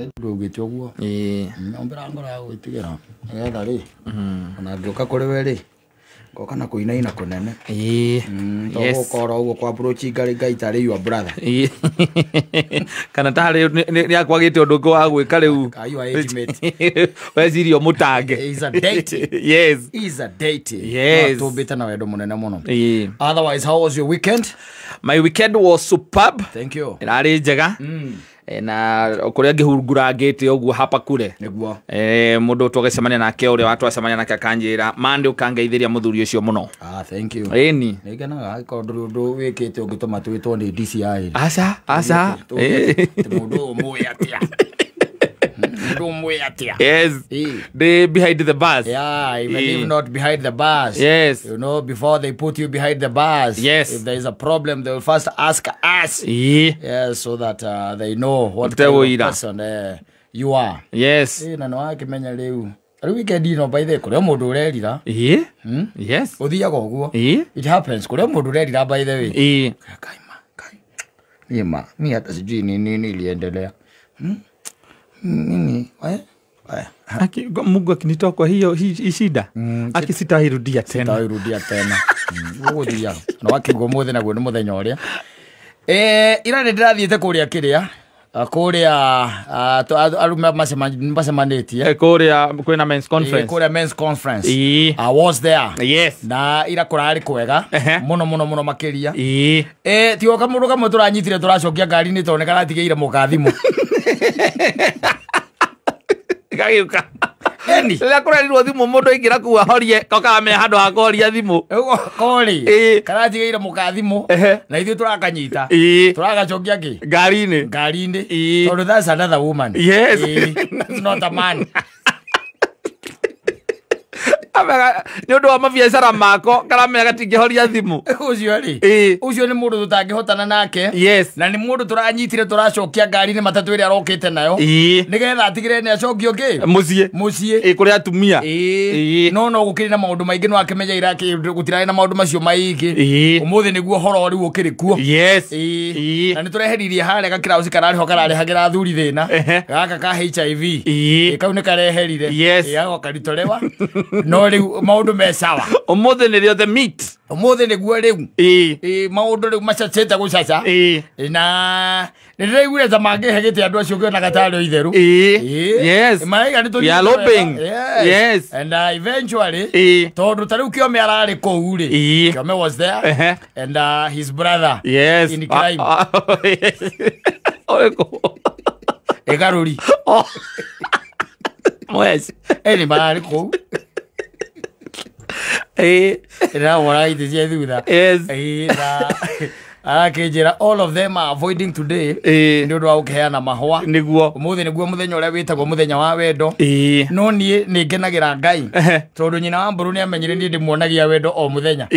ndugite oguo ombera ngora gwitigera ngetha ri ona ngioka kuri we ri ngoka na kuinaina kunene yes ukora uguo kwa approach ngai tari your brother kana tari ni akwagite undu ngo wa gwika riu ayu agement wezirio mutange is a date yes is a date yes tubita na wendo munene muno otherwise how was your weekend? My weekend was superb. Thank you. Irari njega na kuria ngihurungura ngite oguo hapa kure niguo mundu tugecemania nake uria watwacemania nake akanjira mande ukangeithiria muthuri ucio muno. Thank you. Eni ngenaga kondu ndu wikite ungituma twitwo ni DCI asa mundu muya atia yes they behind the bus even if not behind the bus yes you know before they put you behind the bus yes if there is a problem they will first ask us yes so that they know what kind of person you are yes na no akimenya riu weekend ino by the kure mundu urerira yes uthiaga oguo it happens kure mundu urerira by the way kaima ni hata sijui nini niliendelea nini Mungu akinitoa kwa hiyo shida akisitahirudia tena uguthia no akigwo muthe naguo ni muthenya uria ira ni ndirathiite kuria kiria kuria arume masemanitie kuria kwina men's conference kuria men's conference I was there yes na ira kurari kwega muno makiria ti oka mundu kamwe turanyitire turacokia ngari ni tonekana atigeire mukathimo gagiuka eni la kurerirwo thimu mundu ingira kuwa horie koka me handu ha koria thimu kori kana tigeire mukathimo na ithu turakanyita turagacokia ki ngari-ini tondu that's another woman yes not a man ni undu wa mabiacara mako kana me gatingihoria thimu ucio ni mundu tutangihotana nake yes na ni mundu turanyitire turacokia ngari-ini matatu iri arokite nayo nigetha atigire ni acokio ki mucie kuri atumia no gukiri na maundu maingi no akimenya iraki gutirai na maundu macio maingi umuthi niguo horo riu ukiri kuo yes na ni tureheririe hare gakirauci karari ho kararehagira thuri thina gaka ka HIV kau ni kareherire yago karitolewa no riu maundu me sawa umuthi ni rio the meat umuthi niguo riu maundu riu macacete gucaca na ndiriguire ta mangihegete andu acio kio na gatari itheru yes maiga ni we are lobbying yes and eventually tondu tariu kio me arari kou ri kio me was there and his brother yes in crime egaruri mwezi eni marari kou era wala ite thutha yes akinjira all of them are avoiding today ni undu wa gukeana mahwa niguo umuthi niguo muthenya uria witagwo muthenya wa wendo no nie ni ngenagira ngai tondu nyina wa mburu ni amenyire ni ndimuonagia wendo o muthenya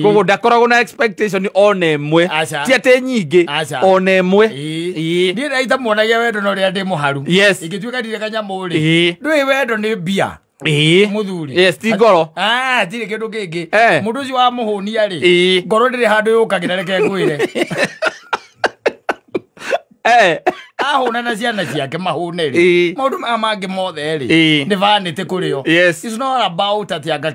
koguo ndakoragwo na expectation ona emwe ti ate nyingi ona emwe ni ndaita muonagia wendo no ria ndi muharu ingituika ndire kanyamu ri ndui wendo ni bia muthuri yes ti ngoro tiri kindu kingi mundu ucio wa muhunia ri ngoro ndiri handu yukagira reke ngwire ahuna na ciana ciake mahune ri maundu mangi mothe ri ni vanite kurio it's not about atianga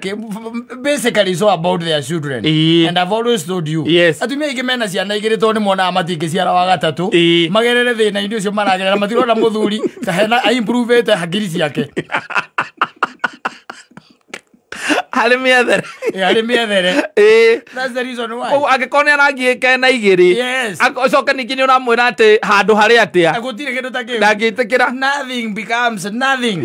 basically it's all about their children and I've always told you atumia ingi mena ciana igiri to ni mona amatingi ciara wa gatatu magerere thina indi ucio maragerera matirona muthuri ta hena improve te hakiri ciake Harimi ethere that's the reason why agikone aragiike na igiri acoka ningi ni uramwira ati handu hari atia agutire kindu ta kiu ndagitikira nothing becomes nothing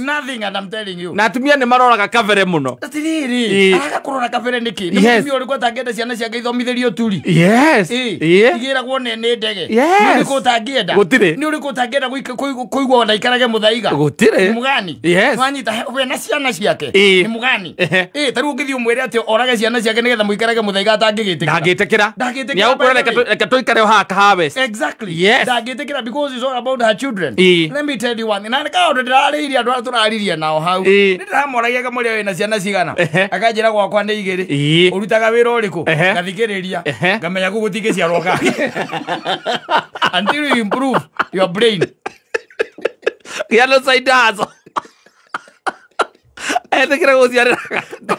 nothing and I'm telling you na atumia ni maroraga kavere muno atiriri araga kurora kavere niki ni mimi uri kwa tangenda ciana ciake ithomithirio turi igira gwone ni ndege ni ko tangienda gutire ni uri ko tangienda kuigwa na ikarage muthaiga gutire mugani wanyita we na ciana ciake ni mugani taru ngithi umwire ati orage ciana ciake nigetha muikarage muthaiga ndagitikira ni aukora reka toikare ha kahawe exactly ndagitikira because it's all about her children let me tell you one na ka ndo ndirariria andu turariria nao hau ndiramoragia kamuri we na ciana cigana akanjira gwakwa ni igiri urutaga wira uriku ngathikiriria ngamenya gugutingi ciarwo ka until you improve your brain Kiano saidazo. Tekira guciarira gatatũ.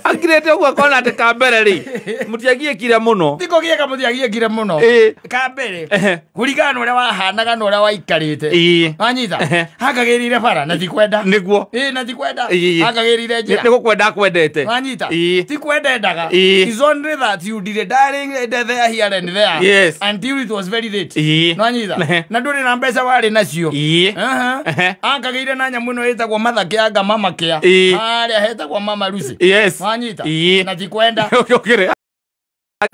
Akirete ũguo akona atĩ kambere rĩ mũtiagiĩkire mũno. Thiko gĩeka mũtiagiĩkire mũno. Kambere kũringana na ũrĩa wahanaga na ũrĩa waikarĩte. Wanyita hakagĩrire bara na tikwenda. Nĩguo. Na tikwenda. Hakagĩrire njĩra. Nĩgũkwenda kwendete. Wanyita tikwendendaga. It's only that you did darling there here and there. Yes. Until it was very late. Wanyita na ndũrĩ na mbeca warĩ nacio. Hakagĩire na nyamũ ĩno ĩtagwo mathakĩanga mama kĩa. Harĩa hetagwo mama Lucy. Yes. Wanyita na tikwenda.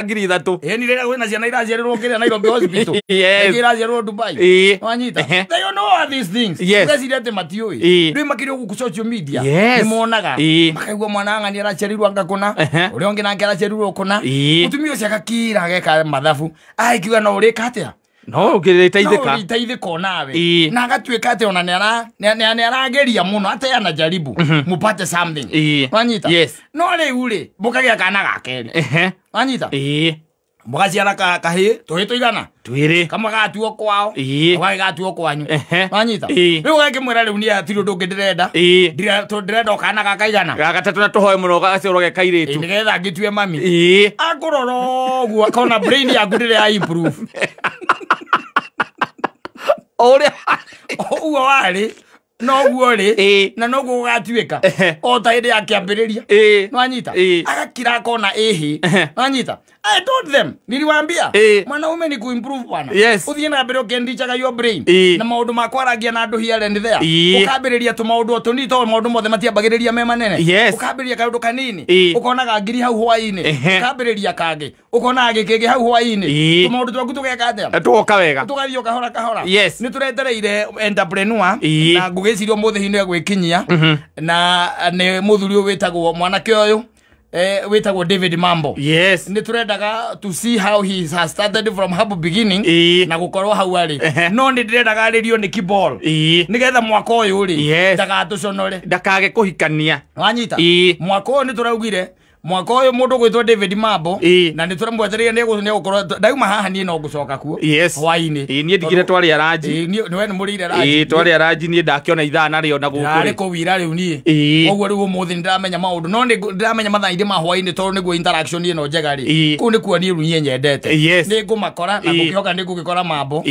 Ngiri 3. Ni rĩrĩa kwĩna ciana iraciarĩrwo ngĩrĩa Nairobi Hospital. Iraciarĩrwo Dubai. Wanyita. They don't know all these things. Ũgeciria atĩ matiũĩ. Rĩu makĩrĩ gũkũ social media. Nĩmonaga. Makaigua mwana ng'ani araciarĩrwo ngakũna. Ũrĩa ũngĩ nake araciarĩrwo kũna. Mũtumia ũcio agakira ageka mathabu. Akiuga no ũrĩka atĩa? No ũngĩteithĩka. No ũngĩteithĩka nawe. Na agatuĩka atĩ ona nĩarageria mũno ateana jaribu mupate something. Wanyita. No rĩu rĩ mũkagĩa kana gakerĩ. Wanyita. Mũgaciara kahĩ tũhĩ tũigana. Twĩrĩ. Kamwe gatuo kwao. Kamwe gatuo kwanyu. Wanyita. Rĩu gakĩmwĩra rĩu nĩ atirĩ ũndũ ũngĩ ndĩrenda. Ndĩrenda okana gakaigana. Gatatũ na tũhoe mũno gaciarwo ge kairĩtu. Nĩgetha ngĩtue mami. Akũrora ũguo akona brain yaku ndĩrĩ ya improve. Ore ugo wari no guore na no gugatuika o ta ide akiambiriria no anyita agakira kona no anyita I told them niliwaambia mwanaume ni kuimprove bwana uthie na mbere ukendichaga your brain na maundu makwaragia na andu here and there ukambiriria tu maundu otunito maundu mothe matiambagiriria me manene ukambiriria kaundu kanini ukonaga ngiri hau hwaini ukambiriria kage ukona gikege hau hwaini tu maundu twaku tugeka atia tuoka wega tugathio kahora kahora ni turetereire entrepreneur na ngugicirio muthe hino gwikinyia na ne muthuri witagwo mwanake uyu witagwo David Mambo ni turendaga to see how he has started from humble beginning na gukorwo hau ari no ni ndirendaga aririo ni kiball nigetha mwaka uyu ri ndagatuconore ndakage kuhikania wanyita mwaka uyu ni turaugire mwaka uyu mundu gwitwo David Mambo na ni turamwetereire ni gukorwo ndauma haha ni no gucoka kuo hwaini ni ndigire twari araji ni we ni murire raji twari araji ni ndakiona ithana rio na gukuri ari ko wira riu ni ogwo riu umuthi ndiramenya maundu no ndiramenya mathainde ma hwaini tondu niguo interaction ino njega ri ku ni kuoni riu nie nyendete ni ngumakora na ngukioka ni ngukora Mambo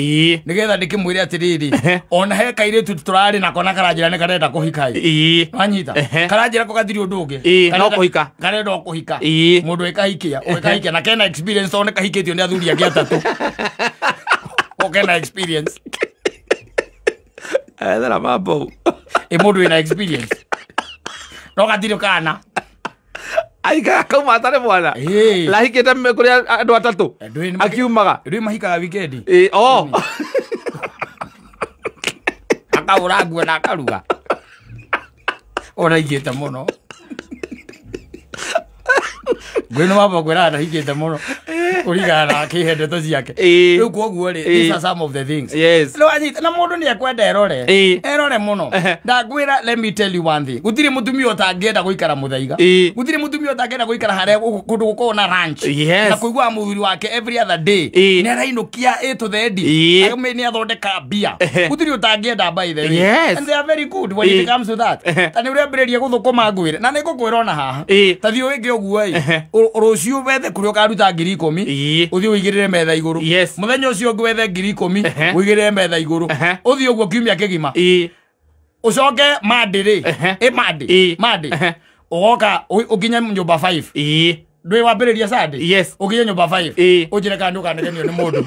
nigetha ndikimwire atiriri ona he kairitu turari na kona karanjira ni karenda kuhikai wanyita karanjira ko gathiri undu ungi no kuhika karenda kuhika mundu ekahikia na kena experience one kahiketio ni athuri angi atatu okena experience thera Mambo mundu ina experience no gathiri kana aika kauma atare mwana lahikete kuri andu atatu akiumaga ndu mahikaga weekend akaura nguo na akaruga ora igete muno gwino Mambo kwera na higete muno urigana kihende to ciake riu koguo ri these are some of the things no anyita na mundu ni akwenda erore muno ndagwira let me tell you one thing gutiri mutumia utangenda guikara muthaiga gutiri mutumia utangenda guikara hare kundu guko na ranch na kuigwa muthuri wake every other day ni arainukia to the end agame ni athondeka bia gutiri utangenda by the way and they are very good when it comes to that tani uri ambireria guthukuma ngwire na nigukwira ona haha tathi wingi oguo rucio wethe kurio karuta 10,000 uthio uigirire metha iguru muthenya ucio ngwe wethe 10,000 uigirire metha iguru uthio oguo kiumia kigima ucoke mandiri mandi ugoka ukinya nyumba 5 ndwe wambiriria Sunday ukinya nyumba 5 ujire kandu kanegenio ni mundu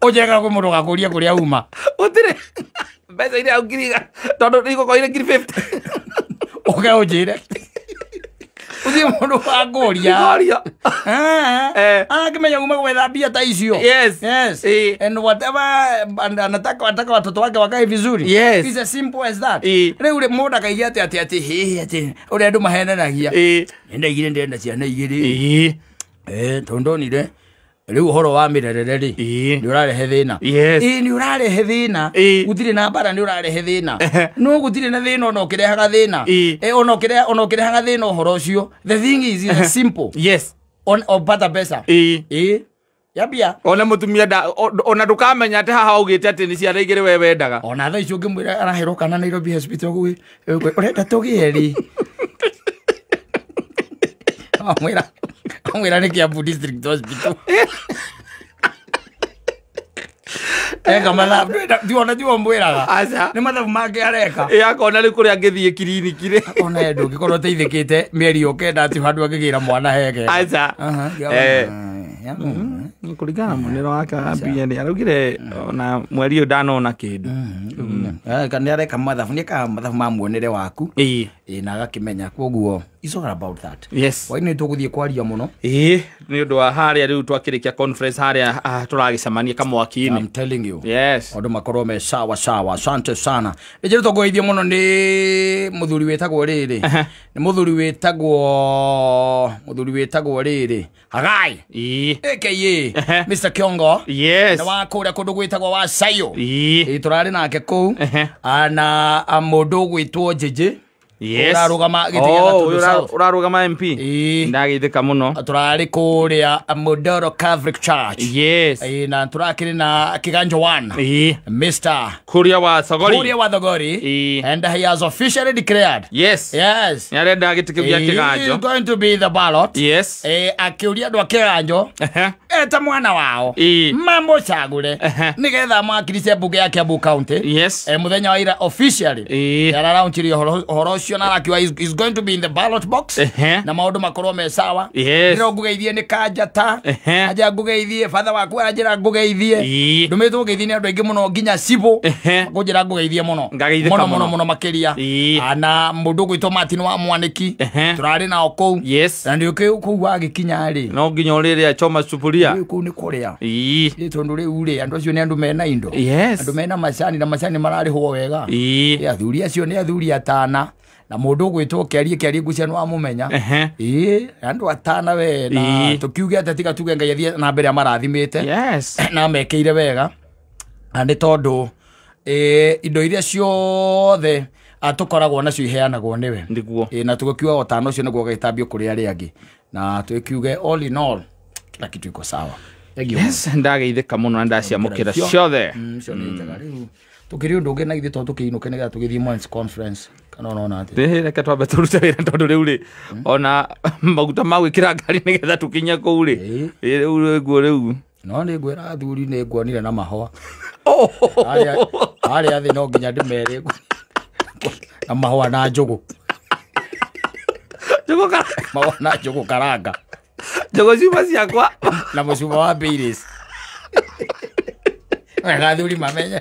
ujega ko mundu gakuria kuria uma utire mbeca ile aukiriga tondu niko koire 50 okay ujire uthie mundu wagoria akimenya uma gwetha mbia ta icio and whatever anataka watoto wake wakae vizuri it's as simple as that riu ri mundu akaigia ati uri andu mahenanagia ndenda ciana igiri tondonire riu horo wa mirerere ri ni urarehe thina ni urarehe thina gutire na bara ni urarehe thina no gutire na thina ono kirehaga thina ono kirehaga thina horo cio the thing is simple on pata pesa Yambia. Ona mutumia ona ndukamenya ati haha ugite ati ni ciana igire we wendaga. Ona tha icio ngimwira arahero kana Nairobi hospital gwi. Urenda tugieri. Mwira ni Kiambu District Hospital. Kama la diona mwiraga. Acha. Ni mathabu mange areka. Akona ri kuria ngithie kiriniki ri. Ona endu gikorwo teithikite mieri yokenda ati handu agigira mwana hege. Acha. Kuringana munero wake ambia ni araugire ona mweri uyu ndanona kindu. Kana areka mathabu ni ka mathabu ma muonere waku. Na agakimenya koguo it's all about that. Yes. Why ni tuguthie kwaria muno? Ni undu wa haria riu twakirikia conference haria turagicemania kamwaki-ini. I'm telling you. Yes. Odo makorwo me sawa. Asante sana. Ejero togoithie muno ni muthuri wetagwo riri. Ni muthuri wetagwo riri. Hagai. AKA Mr. Kiongo. Yes. Na wakuria kundu gwitagwo wa Sayo. Turari nake kuu. Ana mundu gwitwo Jeje. Yes. Urarugama MP. Ndagithika muno. Turari kuria Modoro Catholic Church. Yes. Na turakiri na Kiganjo 1. Mr. Kuria wa Thogori. And he has officially declared. Yes. Yarenda agitikia Kiganjo. He is going to be the ballot. Yes. Akiuria ndo Kiganjo. Eta mwana wao. Mambo chagure. Nigetha makirice bunge ya Kiambu County. Yes. Muthenya wa ira officially. Yararaunchirio horo is going to be in the ballot box. Na maundu makorwo me sawa. Ndiro ngugeithie ni Kanjata. Aja ngugeithie father waku ajira ngugeithie. Ndumitwo ngugeithie ni andu aingi muno nginya Cibo. Ngujira ngugeithie muno. Muno makiria. Ana mundu gwitwo Martin wa Mwaniki. Turari nao kou. Na ndio kou wagikinya ri. No nginya urire achoma sufuria. Kou ni kuria. Tondu riu ri andu acio ni andu mena indo. Andu mena macani na macani mararihwo wega. Athuri acio ni athuri atana. Na mundu gwitwo kiarie ngucia no amumenya andu atana we na tukiuge atatiga tuge Ngai athie na mbere amarathimite na mekeire wega andi tondu indo iria ciothe atukoragwo nacio iheanagwo niwe na tugikiuga otano cio niguo gaitambio kuri ari angi na tukiuge all in all kila kitu iko sawa. Yes, ndageithika muno na ndaciamukira ciothe tukiri undu ungi na ithe to tukiinuke nigetha tugithie Men's Conference kana ona ati reke twambe turuta wira tondu riu ri ona maguta ma gwikira ngari nigetha tukinya kou ri riu guo riu no ni ngwira athuri ni nguonire na mahwa ari athi no nginya ndimere na mahwa na njugu mahwa na njugu karanga njugu ciuma ciakwa na mucuma wa Baileys athuri mamenye